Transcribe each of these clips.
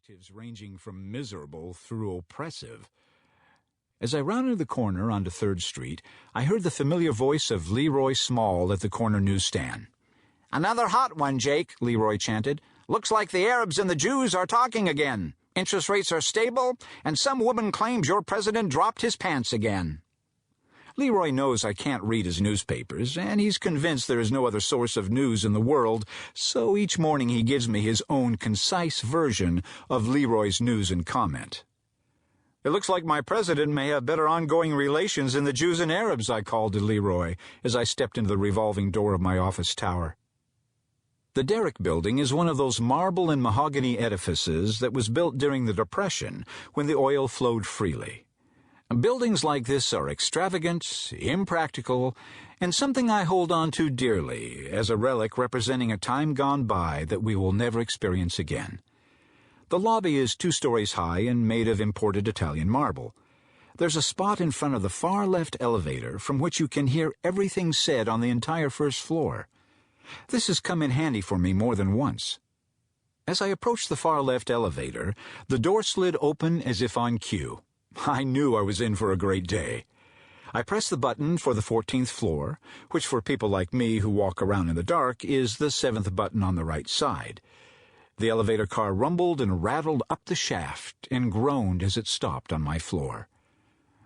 adjectives ranging from miserable through oppressive. As I rounded the corner onto 3rd Street, I heard the familiar voice of Leroy Small at the corner newsstand. "Another hot one, Jake," Leroy chanted. "Looks like the Arabs and the Jews are talking again. Interest rates are stable, and some woman claims your president dropped his pants again." Leroy knows I can't read his newspapers, and he's convinced there is no other source of news in the world, so each morning he gives me his own concise version of Leroy's news and comment. "It looks like my president may have better ongoing relations than the Jews and Arabs," I called to Leroy as I stepped into the revolving door of my office tower. The Derrick Building is one of those marble and mahogany edifices that was built during the Depression when the oil flowed freely. Buildings like this are extravagant, impractical, and something I hold on to dearly as a relic representing a time gone by that we will never experience again. The lobby is 2 stories high and made of imported Italian marble. There's a spot in front of the far left elevator from which you can hear everything said on the entire 1st floor. This has come in handy for me more than once. As I approached the far left elevator, the door slid open as if on cue. I knew I was in for a great day. I pressed the button for the 14th floor, which for people like me who walk around in the dark is the 7th button on the right side. The elevator car rumbled and rattled up the shaft and groaned as it stopped on my floor.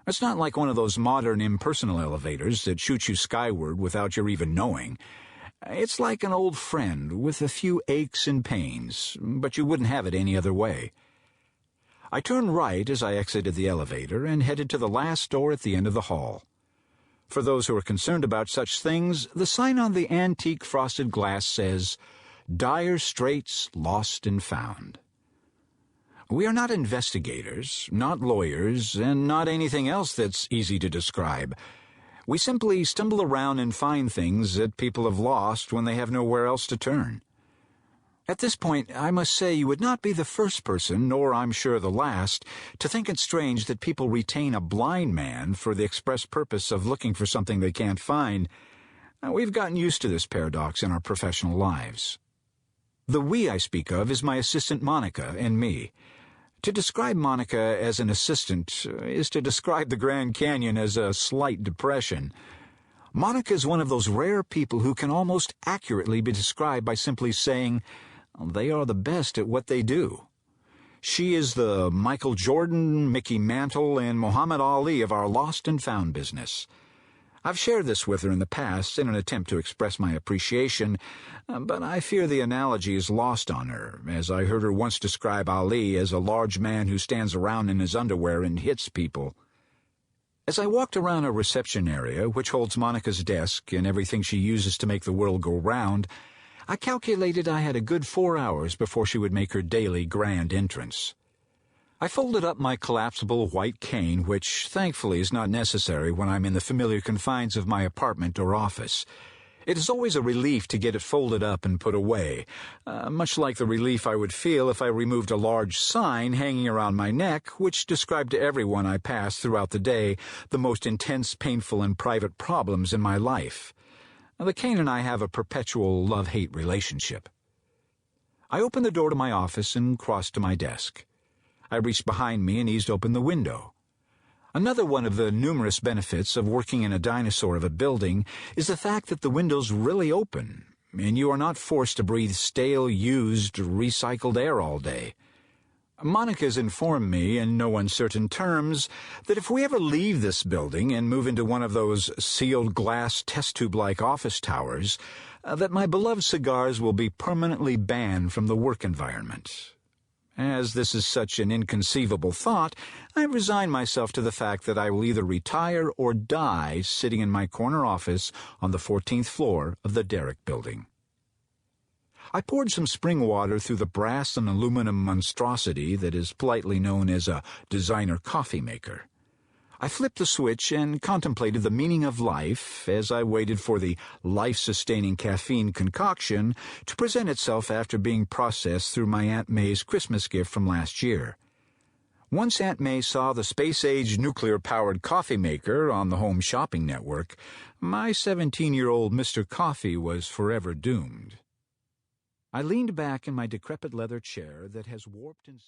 It's not like one of those modern impersonal elevators that shoot you skyward without your even knowing. It's like an old friend with a few aches and pains, but you wouldn't have it any other way. I turned right as I exited the elevator and headed to the last door at the end of the hall. For those who are concerned about such things, the sign on the antique frosted glass says, "Dyer Straits Lost and Found." We are not investigators, not lawyers, and not anything else that's easy to describe. We simply stumble around and find things that people have lost when they have nowhere else to turn. At this point, I must say you would not be the first person, nor I'm sure the last, to think it strange that people retain a blind man for the express purpose of looking for something they can't find. We've gotten used to this paradox in our professional lives. The we I speak of is my assistant Monica and me. To describe Monica as an assistant is to describe the Grand Canyon as a slight depression. Monica is one of those rare people who can almost accurately be described by simply saying, they are the best at what they do. She is the Michael Jordan, Mickey Mantle, and Muhammad Ali of our lost and found business. I've shared this with her in the past in an attempt to express my appreciation, but I fear the analogy is lost on her, as I heard her once describe Ali as a large man who stands around in his underwear and hits people. As I walked around our reception area, which holds Monica's desk and everything she uses to make the world go round, I calculated I had a good 4 hours before she would make her daily grand entrance. I folded up my collapsible white cane, which thankfully is not necessary when I'm in the familiar confines of my apartment or office. It is always a relief to get it folded up and put away, much like the relief I would feel if I removed a large sign hanging around my neck which described to everyone I passed throughout the day the most intense, painful, and private problems in my life. The cane and I have a perpetual love-hate relationship. I opened the door to my office and crossed to my desk. I reached behind me and eased open the window. Another one of the numerous benefits of working in a dinosaur of a building is the fact that the windows really open, and you are not forced to breathe stale, used, recycled air all day. Monica has informed me, in no uncertain terms, that if we ever leave this building and move into one of those sealed glass test tube-like office towers, that my beloved cigars will be permanently banned from the work environment. As this is such an inconceivable thought, I resign myself to the fact that I will either retire or die sitting in my corner office on the 14th floor of the Derrick Building. I poured some spring water through the brass and aluminum monstrosity that is politely known as a designer coffee maker. I flipped the switch and contemplated the meaning of life as I waited for the life-sustaining caffeine concoction to present itself after being processed through my Aunt May's Christmas gift from last year. Once Aunt May saw the space-age nuclear-powered coffee maker on the Home Shopping Network, my 17-year-old Mr. Coffee was forever doomed. I leaned back in my decrepit leather chair that has warped and